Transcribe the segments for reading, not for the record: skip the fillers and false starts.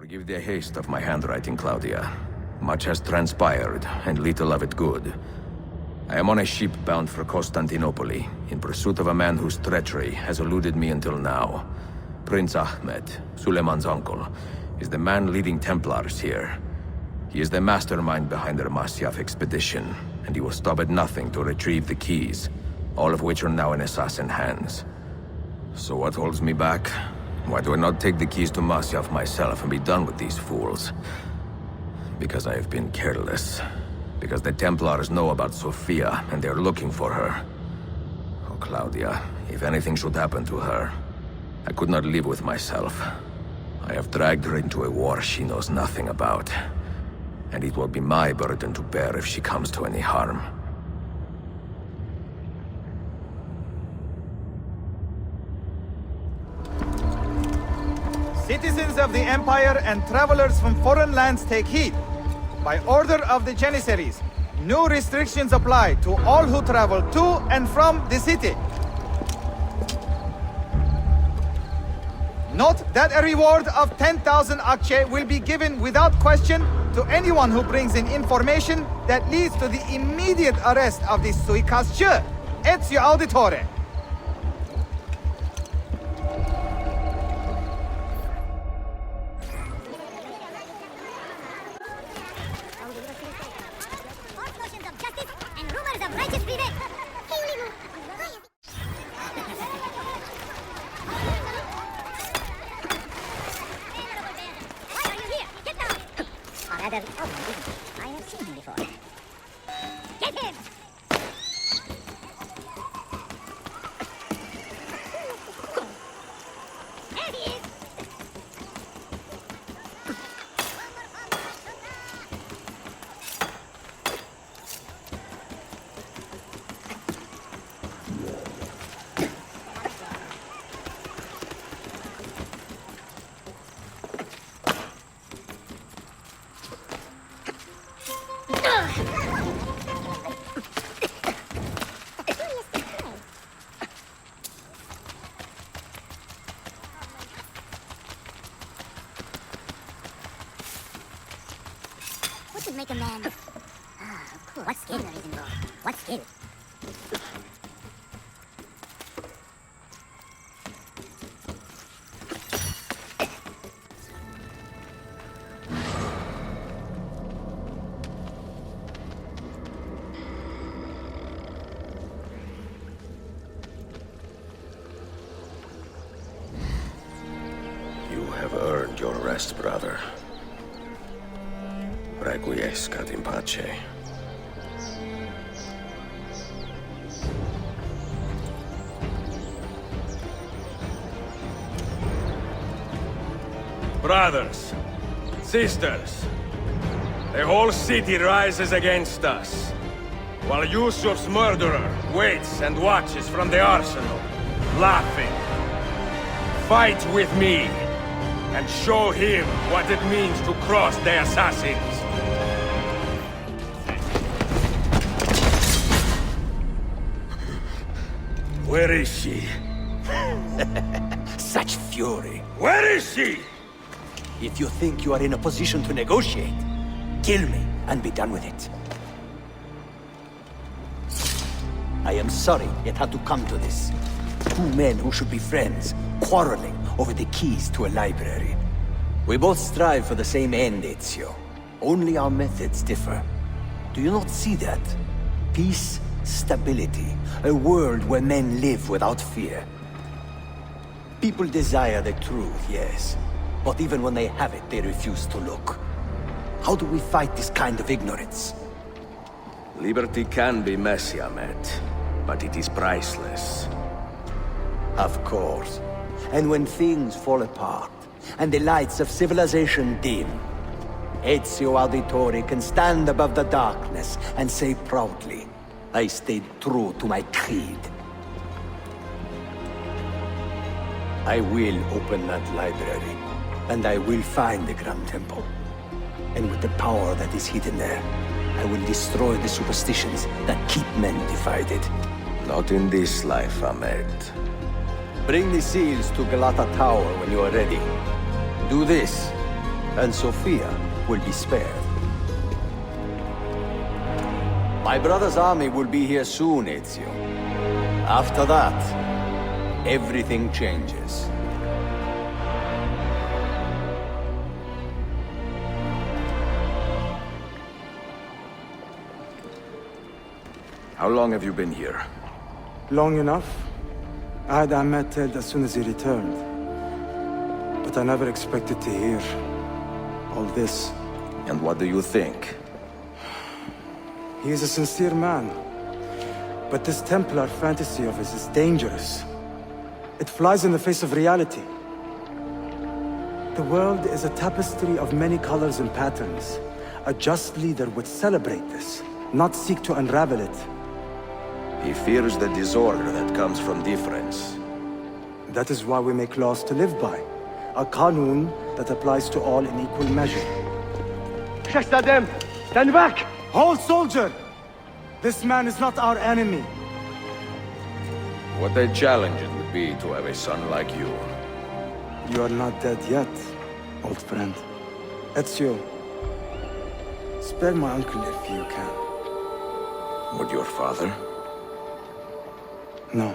Forgive the haste of my handwriting, Claudia. Much has transpired, and little of it good. I am on a ship bound for Constantinople, in pursuit of a man whose treachery has eluded me until now. Prince Ahmed, Suleiman's uncle, is the man leading Templars here. He is the mastermind behind their Masyaf expedition, and he will stop at nothing to retrieve the keys, all of which are now in assassin hands. So what holds me back? Why do I not take the keys to Masyaf myself and be done with these fools? Because I have been careless. Because the Templars know about Sofia, and they're looking for her. Oh, Claudia, if anything should happen to her, I could not live with myself. I have dragged her into a war she knows nothing about. And it will be my burden to bear if she comes to any harm. Citizens of the Empire and travelers from foreign lands take heed. By order of the Janissaries, new restrictions apply to all who travel to and from the city. Note that a reward of 10,000 akçe will be given without question to anyone who brings in information that leads to the immediate arrest of the suikastçı, Ezio Auditore. I have seen him before. Get him! There he is! What would make a man... of course. What skill there is involved? What skill? You have earned your rest, brother. Requiescat in pace. Brothers, sisters, the whole city rises against us, while Yusuf's murderer waits and watches from the arsenal, laughing. Fight with me, and show him what it means to cross the assassins. Where is she? Such fury. Where is she? If you think you are in a position to negotiate, kill me and be done with it. I am sorry it had to come to this. Two men who should be friends, quarreling over the keys to a library. We both strive for the same end, Ezio. Only our methods differ. Do you not see that? Peace, stability, a world where men live without fear. People desire the truth, yes. But even when they have it, they refuse to look. How do we fight this kind of ignorance? Liberty can be messy, Ahmed, but it is priceless. Of course. And when things fall apart, and the lights of civilization dim, Ezio Auditore can stand above the darkness and say proudly, I stayed true to my creed. I will open that library, and I will find the Grand Temple. And with the power that is hidden there, I will destroy the superstitions that keep men divided. Not in this life, Ahmed. Bring the seals to Galata Tower when you are ready. Do this, and Sofia will be spared. My brother's army will be here soon, Ezio. After that, everything changes. How long have you been here? Long enough. I had Ahmed dead as soon as he returned. But I never expected to hear all this. And what do you think? He is a sincere man. But this Templar fantasy of his is dangerous. It flies in the face of reality. The world is a tapestry of many colors and patterns. A just leader would celebrate this, not seek to unravel it. He fears the disorder that comes from difference. That is why we make laws to live by. A qanun that applies to all in equal measure. Shahzadem, stand back! Hold, soldier! This man is not our enemy. What a challenge it would be to have a son like you. You are not dead yet, old friend. Ezio, spare my uncle if you can. Would your father? No.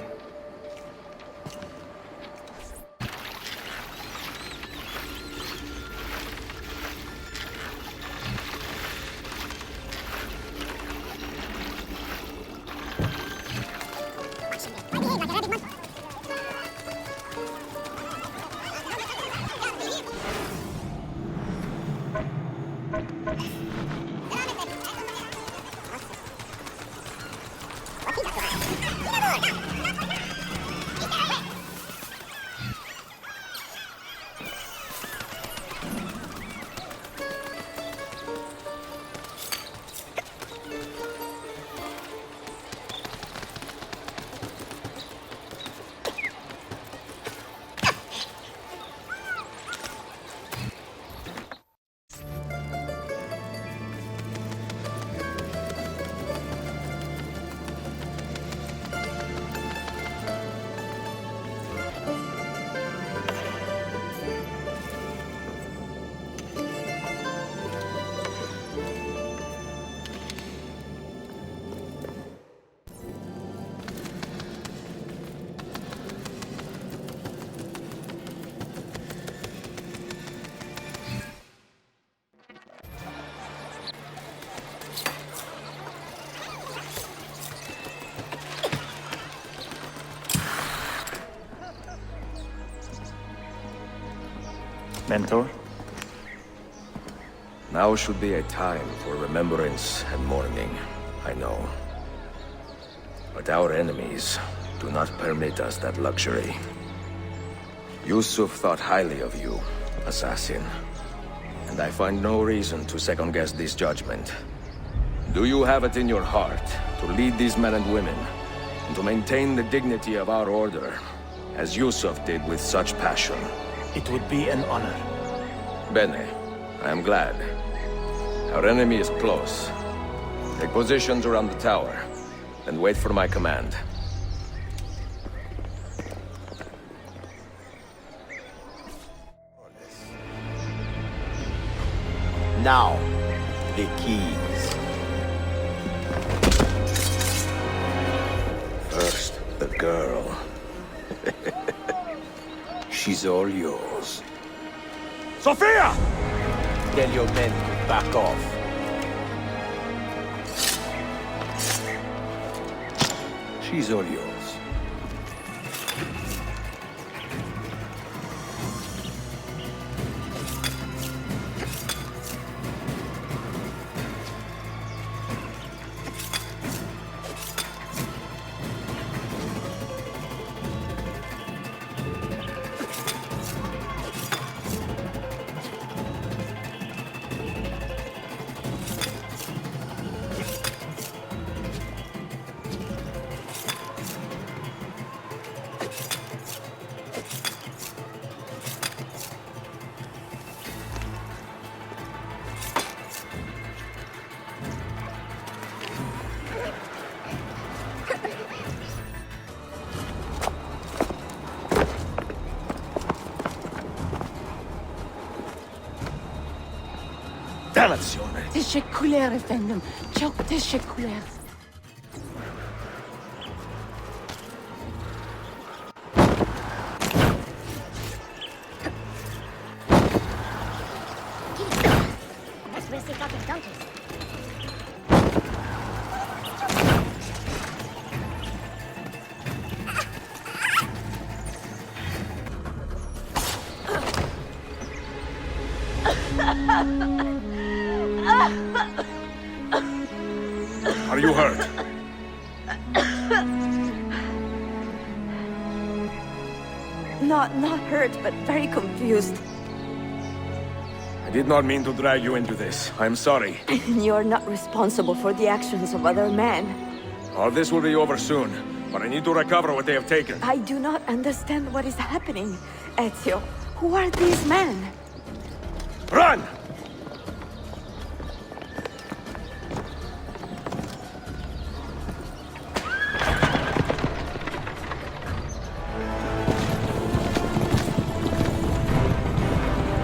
Mentor? Now should be a time for remembrance and mourning, I know. But our enemies do not permit us that luxury. Yusuf thought highly of you, assassin. And I find no reason to second-guess this judgment. Do you have it in your heart to lead these men and women, and to maintain the dignity of our order, as Yusuf did with such passion? It would be an honor. Bene, I am glad. Our enemy is close. Take positions around the tower, and wait for my command. Now, the keys. First, the girl. She's all yours. Sofia! Tell your men to back off. She's all yours. dannazione! teşekkürler efendim. Çok teşekkürler. That's risky fucking donkeys. Are you hurt? Not hurt, but very confused. I did not mean to drag you into this. I'm sorry. You're not responsible for the actions of other men. All this will be over soon, but I need to recover what they have taken. I do not understand what is happening. Ezio, who are these men? Run!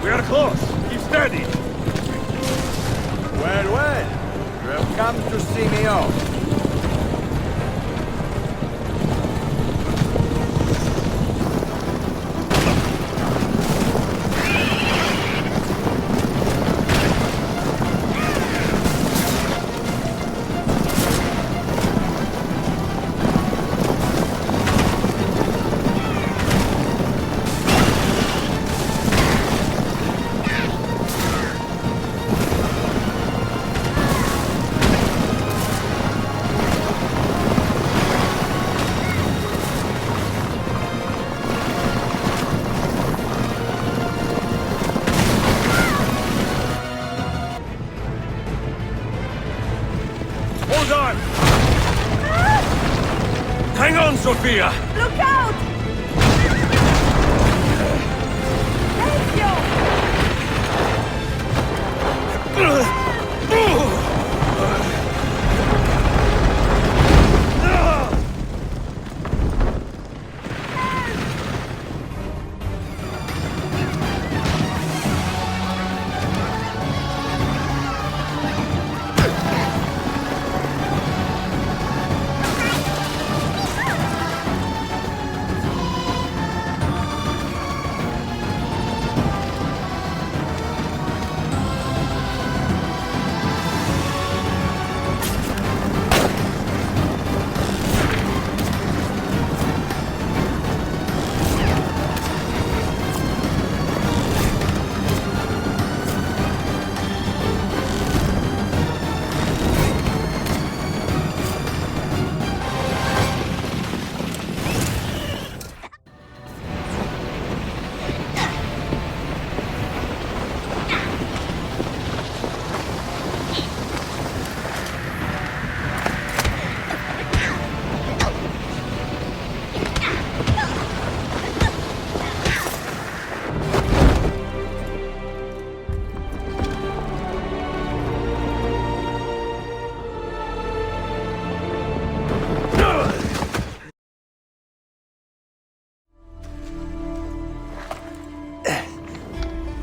We are close. Keep steady. Well, well. You have come to see me off. Hold on! Hang on, Sofia! Look out! Ezio!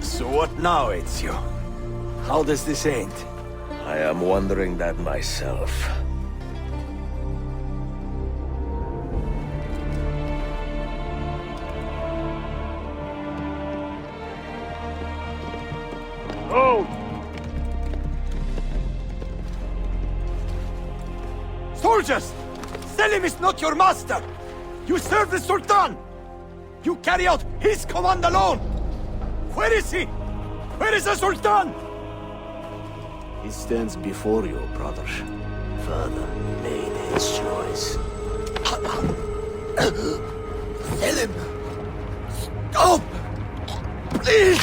So what now, Ezio? How does this end? I am wondering that myself. Oh! Soldiers! Selim is not your master! You serve the Sultan! You carry out his command alone! Where is he? Where is the Sultan? He stands before you, brother. Father made his choice. Selim! Stop! Please!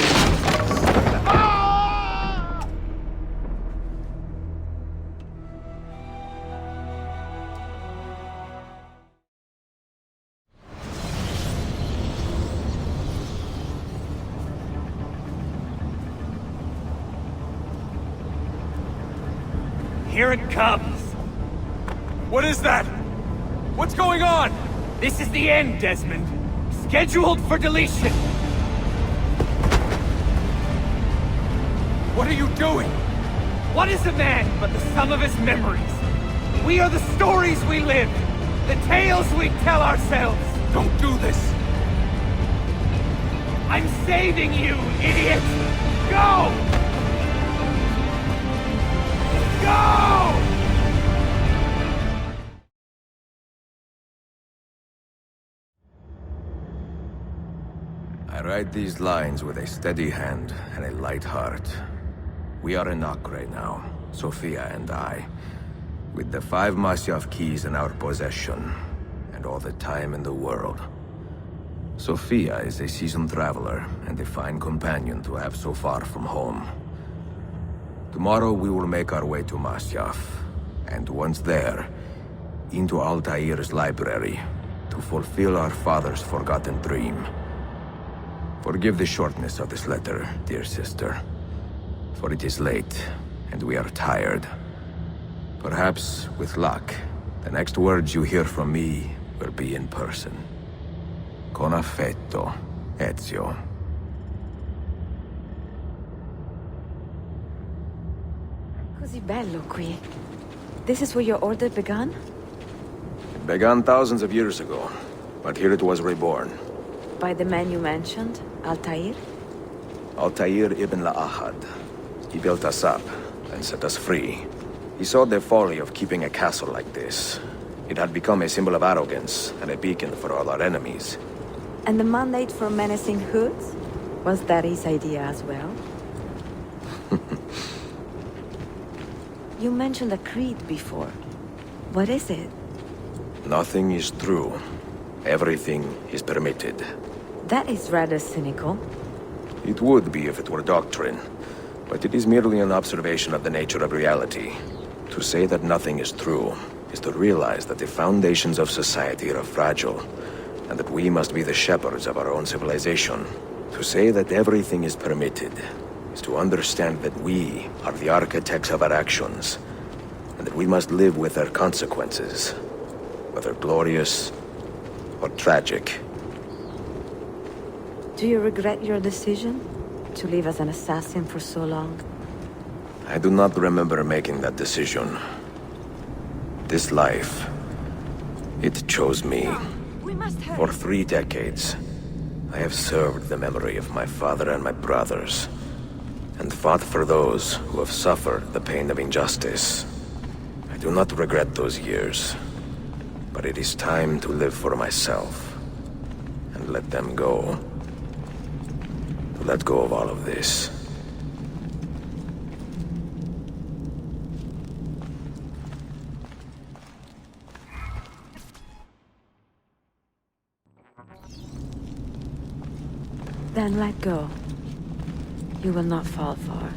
Here it comes! What is that? What's going on? This is the end, Desmond. Scheduled for deletion. What are you doing? What is a man but the sum of his memories? We are the stories we live, the tales we tell ourselves. Don't do this! I'm saving you, idiot! Go! Go! I write these lines with a steady hand and a light heart. We are in Acre now, Sofia and I, with the 5 Masyaf keys in our possession, and all the time in the world. Sofia is a seasoned traveler, and a fine companion to have so far from home. Tomorrow we will make our way to Masyaf, and once there, into Altair's library, to fulfill our father's forgotten dream. Forgive the shortness of this letter, dear sister, for it is late, and we are tired. Perhaps, with luck, the next words you hear from me will be in person. Con affetto, Ezio. Così bello qui. This is where your order began? It began thousands of years ago, but here it was reborn. By the man you mentioned, Altair? Altair ibn La'ahad. He built us up and set us free. He saw the folly of keeping a castle like this. It had become a symbol of arrogance and a beacon for all our enemies. And the mandate for menacing hoods? Was that his idea as well? You mentioned A.Creed before. What is it? Nothing is true. Everything is permitted. That is rather cynical. It would be if it were doctrine, but it is merely an observation of the nature of reality. To say that nothing is true is to realize that the foundations of society are fragile, and that we must be the shepherds of our own civilization. To say that everything is permitted is to understand that we are the architects of our actions, and that we must live with their consequences, whether glorious or tragic. Do you regret your decision to live as an assassin for so long? I do not remember making that decision. This life, it chose me. We must hurry. For 3 decades, I have served the memory of my father and my brothers, and fought for those who have suffered the pain of injustice. I do not regret those years, but it is time to live for myself, and let them go. To let go of all of this. Then let go. You will not fall far.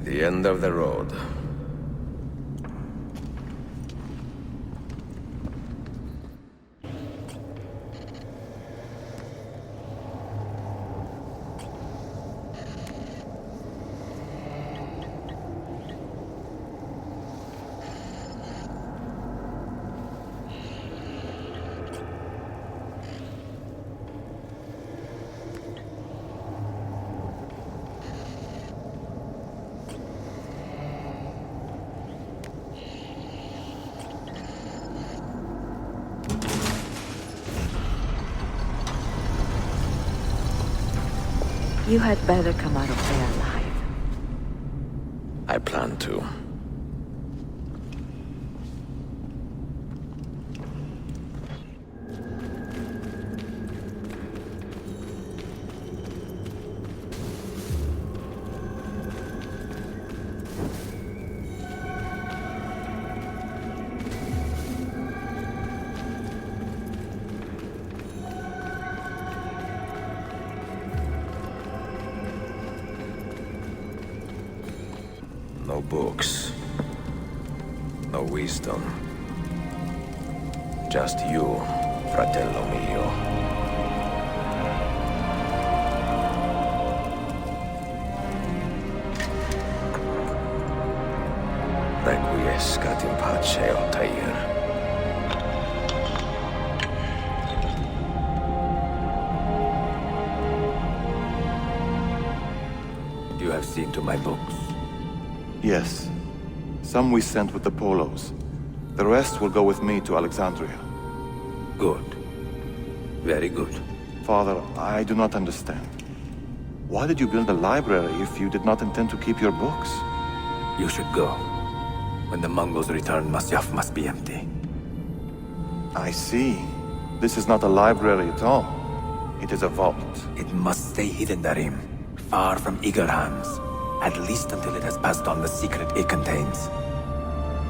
The end of the road. You had better come out of there alive. I plan to. books. No wisdom. Just you, fratello mio. Requiescat in pace, Altair. You have seen to my books. Yes. Some we sent with the Polos. The rest will go with me to Alexandria. Good. Very good. Father, I do not understand. Why did you build a library if you did not intend to keep your books? You should go. When the Mongols return, Masyaf must be empty. I see. This is not a library at all. It is a vault. It must stay hidden, Darim. Far from eager hands. At least until it has passed on the secret it contains.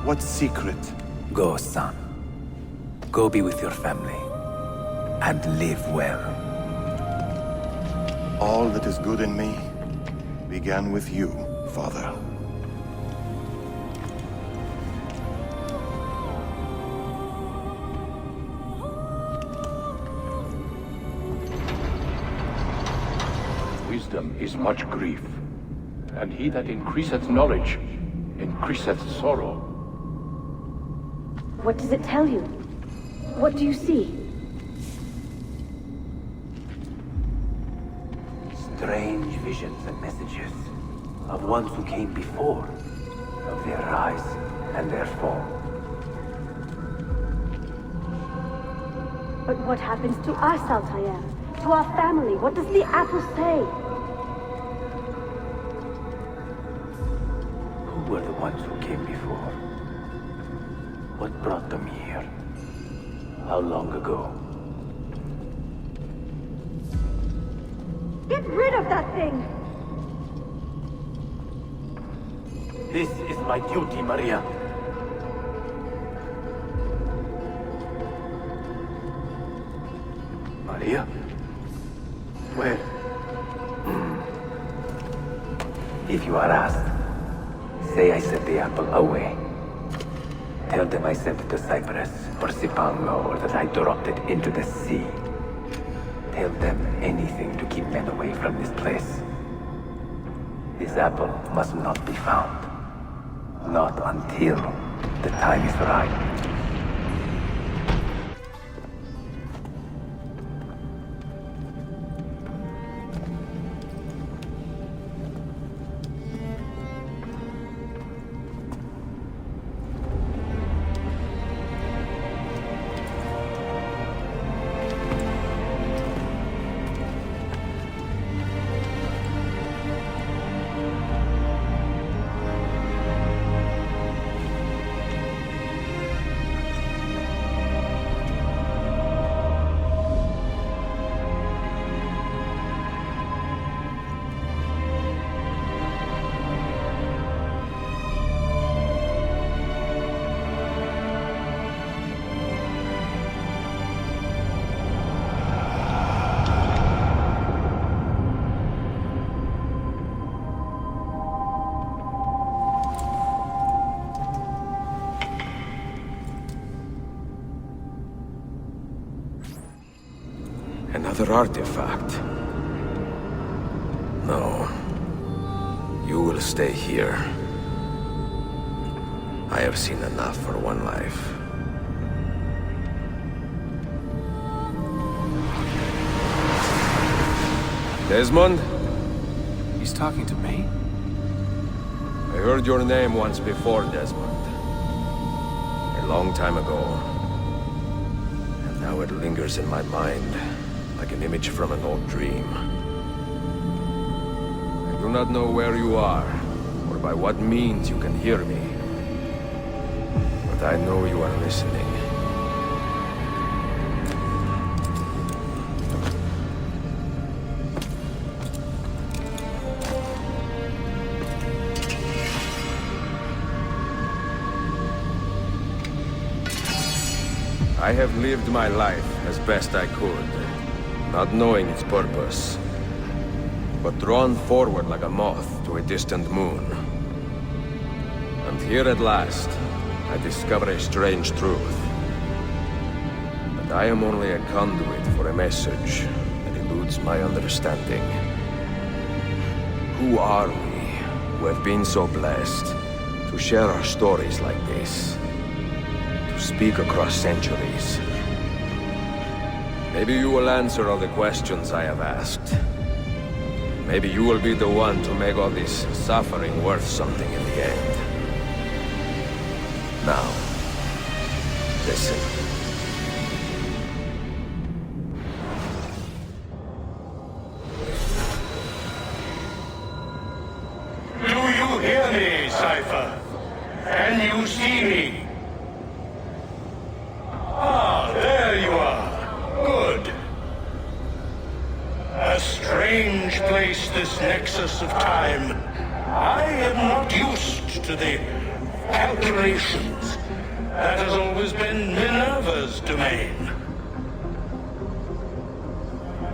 What secret? Go, son. Go be with your family. And live well. All that is good in me began with you, Father. Wisdom is much grief, and he that increaseth knowledge increaseth sorrow. What does it tell you? What do you see? Strange visions and messages of ones who came before, of their rise and their fall. But what happens to us, Altair? To our family? What does the apple say? Who were the ones who came before? What brought them here? How long ago? Get rid of that thing! This is my duty, Maria. Maria? Where? If you are asked, say I sent the apple away. Tell them I sent it to Cyprus or Cipango, or that I dropped it into the sea. Tell them anything to keep men away from this place. This apple must not be found. Not until the time is right. Another artifact. No. You will stay here. I have seen enough for one life. Desmond? He's talking to me? I heard your name once before, Desmond. A long time ago. And now it lingers in my mind, like an image from an old dream. I do not know where you are, or by what means you can hear me. But I know you are listening. I have lived my life as best I could, not knowing its purpose, but drawn forward like a moth to a distant moon. Here at last, I discover a strange truth. But I am only a conduit for a message that eludes my understanding. Who are we, who have been so blessed to share our stories like this? To speak across centuries? Maybe you will answer all the questions I have asked. Maybe you will be the one to make all this suffering worth something in the end. Now, listen. Do you hear me, Cypher? Can you see me? Ah, there you are. Good. A strange place, this nexus of time. I am not used to the calculations. That has always been Minerva's domain.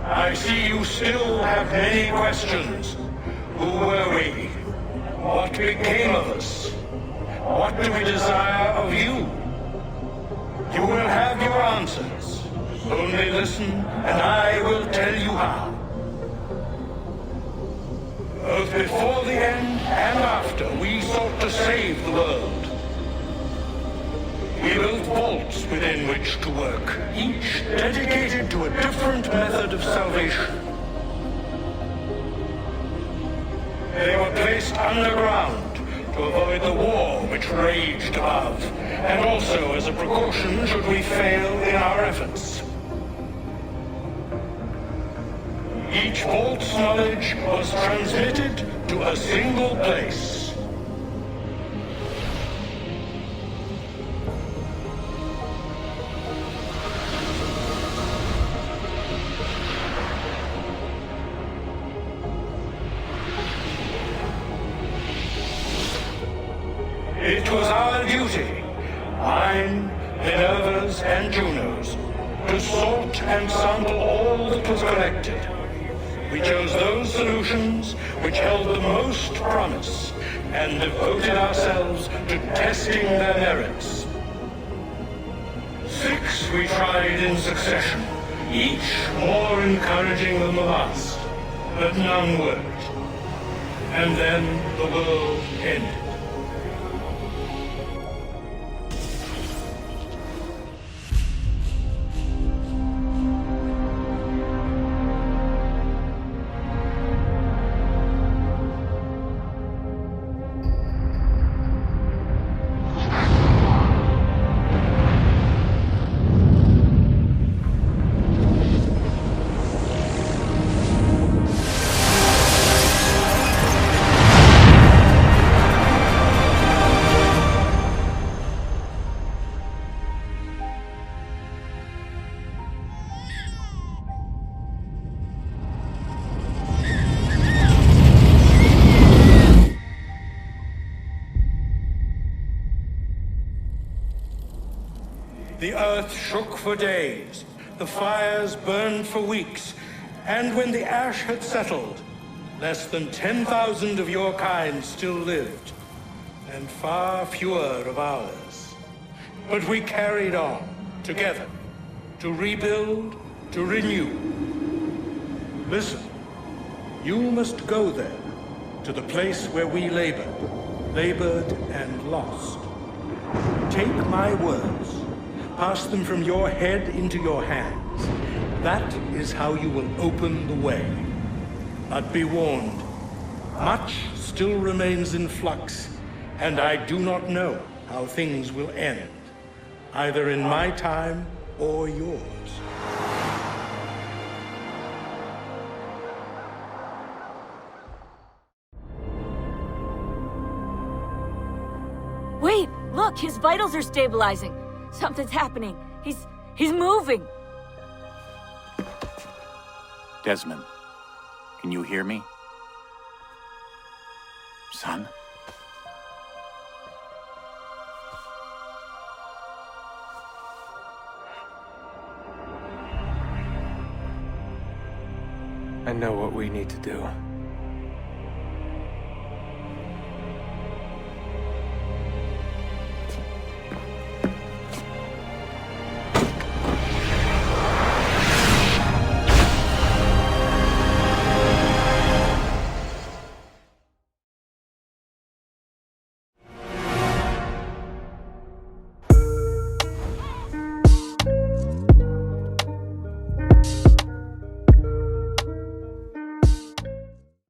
I see you still have many questions. Who were we? What became of us? What do we desire of you? You will have your answers. Only listen, and I will tell you how. Both before the end and after, we sought to save the world. We built vaults within which to work, each dedicated to a different method of salvation. They were placed underground to avoid the war which raged above, and also as a precaution should we fail in our efforts. Each vault's knowledge was transmitted to a single place. It was our duty, mine, Minerva's, and Juno's, to sort and sample all that was collected. We chose those solutions which held the most promise, and devoted ourselves to testing their merits. 6 we tried in succession, each more encouraging than the last, but none worked. And then the world ended. The earth shook for days, the fires burned for weeks, and when the ash had settled, less than 10,000 of your kind still lived, and far fewer of ours. But we carried on, together, to rebuild, to renew. Listen, you must go there, to the place where we labored and lost. Take my words. Pass them from your head into your hands. That is how you will open the way. But be warned, much still remains in flux, and I do not know how things will end, either in my time or yours. Wait, look, his vitals are stabilizing. Something's happening. He's moving. Desmond, can you hear me? Son? I know what we need to do.